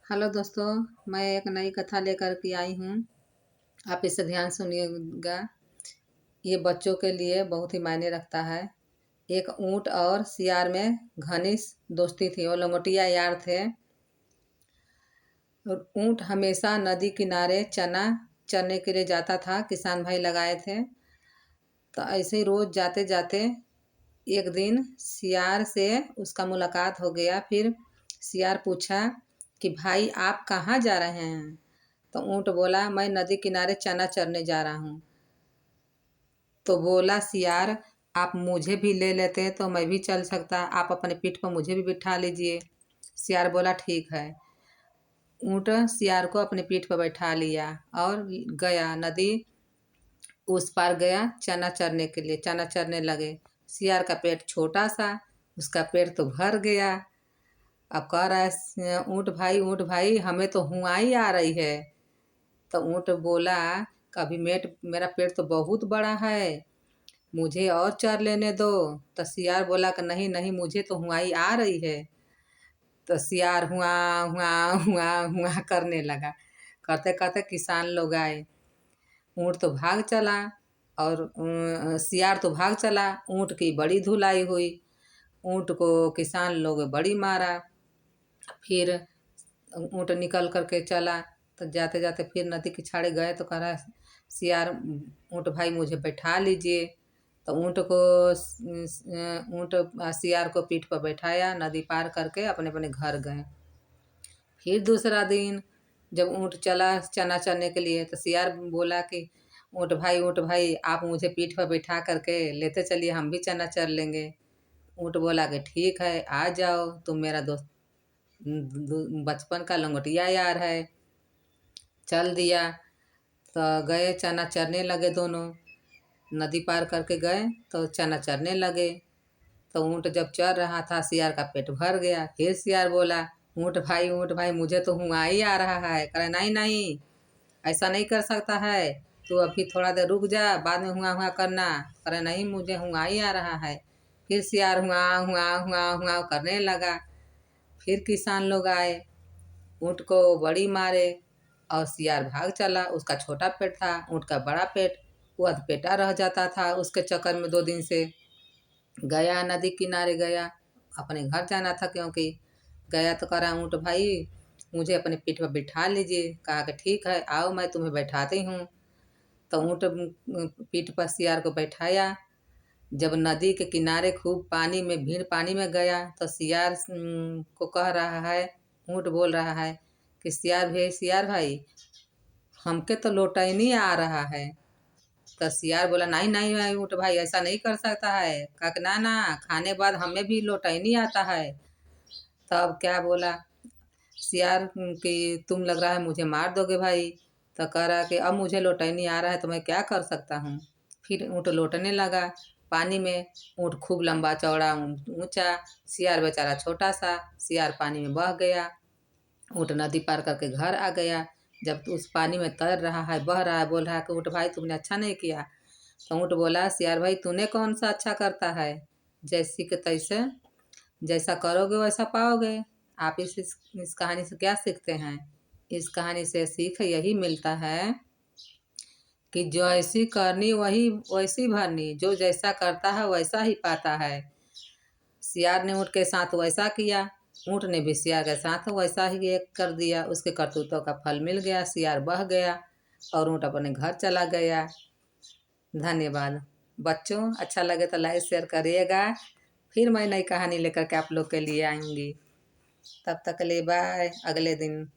Hello दोस्तों, मैं एक नई कथा लेकर के आई हूँ। आप इसे ध्यान सुनिएगा। ये बच्चों के लिए बहुत ही मायने रखता है। एक ऊंट और सियार में घनिष्ठ दोस्ती थी। वो लंगोटिया यार थे। ऊंट हमेशा नदी किनारे चना चरने के लिए जाता था। किसान भाई लगाए थे, तो ऐसे ही रोज जाते जाते एक दिन सियार से उसका मुलाकात हो गया। फिर सियार पूछा कि भाई आप कहाँ जा रहे हैं? तो ऊँट बोला, मैं नदी किनारे चना चरने जा रहा हूँ। तो बोला सियार, आप मुझे भी ले लेते तो मैं भी चल सकता, आप अपने पीठ पर मुझे भी बिठा लीजिए। सियार बोला ठीक है। ऊँट सियार को अपने पीठ पर बैठा लिया और गया नदी उस पार गया चना चरने के लिए। चना चरने लगे। सियार का पेट छोटा सा, उसका पेट तो भर गया। अब कह रहा है ऊँट भाई हमें तो हुआई आ रही है। तो ऊँट बोला, कभी मेरा पेट तो बहुत बड़ा है, मुझे और चर लेने दो। तो सियार बोला कि नहीं नहीं, मुझे तो हुआई आ रही है। तो सियार हुआ हुआ हुआ हुआ करने लगा। करते करते किसान लोग आए। ऊँट तो भाग चला और सियार तो भाग चला। ऊँट की बड़ी धुलाई हुई। ऊँट को किसान लोग बड़ी मारा। फिर ऊँट निकल करके चला। तो जाते जाते फिर नदी के छाड़े गए तो कह रहा है सियार, ऊँट भाई मुझे बैठा लीजिए। तो ऊँट सियार को पीठ पर बैठाया। नदी पार करके अपने अपने घर गए। फिर दूसरा दिन जब ऊँट चला चना चरने के लिए, तो सियार बोला कि ऊँट भाई आप मुझे पीठ पर बैठा करके लेते चलिए, हम भी चना चर लेंगे। ऊँट बोला कि ठीक है, आ जाओ, तुम मेरा दोस्त बचपन का लंगोटिया यार है। चल दिया। तो गए चना चरने लगे दोनों। नदी पार करके गए तो चना चरने लगे। तो ऊँट जब चर रहा था, सियार का पेट भर गया। फिर सियार बोला, ऊँट भाई मुझे तो हुआ ही आ रहा है। करे नहीं नहीं, ऐसा नहीं कर सकता है, तू अभी थोड़ा देर रुक जा, बाद में हुआ हुआ करना। करे नहीं, मुझे हुआ ही आ रहा है। फिर सियार हुआ हुआ हुआ हुआ करने लगा। फिर किसान लोग आए, ऊँट को बड़ी मारे और सियार भाग चला। उसका छोटा पेट था, ऊँट का बड़ा पेट। वो अधपेटा रह जाता था। उसके चक्कर में 2 दिन से गया नदी किनारे गया। अपने घर जाना था, क्योंकि गया तो करा ऊँट भाई मुझे अपने पीठ पर बिठा लीजिए। कहा कि ठीक है, आओ मैं तुम्हें बैठाती हूँ। तो ऊँट पीठ पर सियार को बैठाया। जब नदी के किनारे खूब पानी में भीड़ पानी में गया, तो सियार को कह रहा है, ऊँट बोल रहा है कि सियार भाई हमके तो लोटा ही नहीं आ रहा है। तो सियार बोला, नहीं नहीं भाई ऊँट भाई ऐसा नहीं कर सकता है। कहा कि ना ना, खाने बाद हमें भी लोटा ही नहीं आता है। तब क्या बोला सियार कि तुम लग रहा है मुझे मार दोगे भाई। तो कह रहा कि अब मुझे लोटा ही नहीं आ रहा है तो मैं क्या कर सकता हूँ। फिर ऊँट लौटने लगा पानी में। ऊँट खूब लंबा चौड़ा ऊंचा, सियार बेचारा छोटा सा। सियार पानी में बह गया। ऊँट नदी पार करके घर आ गया। जब उस पानी में तैर रहा है, बह रहा है, बोल रहा है कि ऊँट भाई तुमने अच्छा नहीं किया। तो ऊँट बोला, सियार भाई तूने कौन सा अच्छा करता है, जैसी के तैसे, जैसा करोगे वैसा पाओगे। आप इस कहानी से क्या सीखते हैं? इस कहानी से सीख यही मिलता है कि जैसी करनी वही वैसी भरनी, जो जैसा करता है वैसा ही पाता है। सियार ने ऊँट के साथ वैसा किया, ऊँट ने भी सियार के साथ वैसा ही एक कर दिया। उसके करतूतों का फल मिल गया। सियार बह गया और ऊँट अपने घर चला गया। धन्यवाद। बच्चों, अच्छा लगे तो लाइक शेयर करिएगा। फिर मैं नई कहानी लेकर के आप लोग के लिए आऊँगी। तब तक ले बाय, अगले दिन।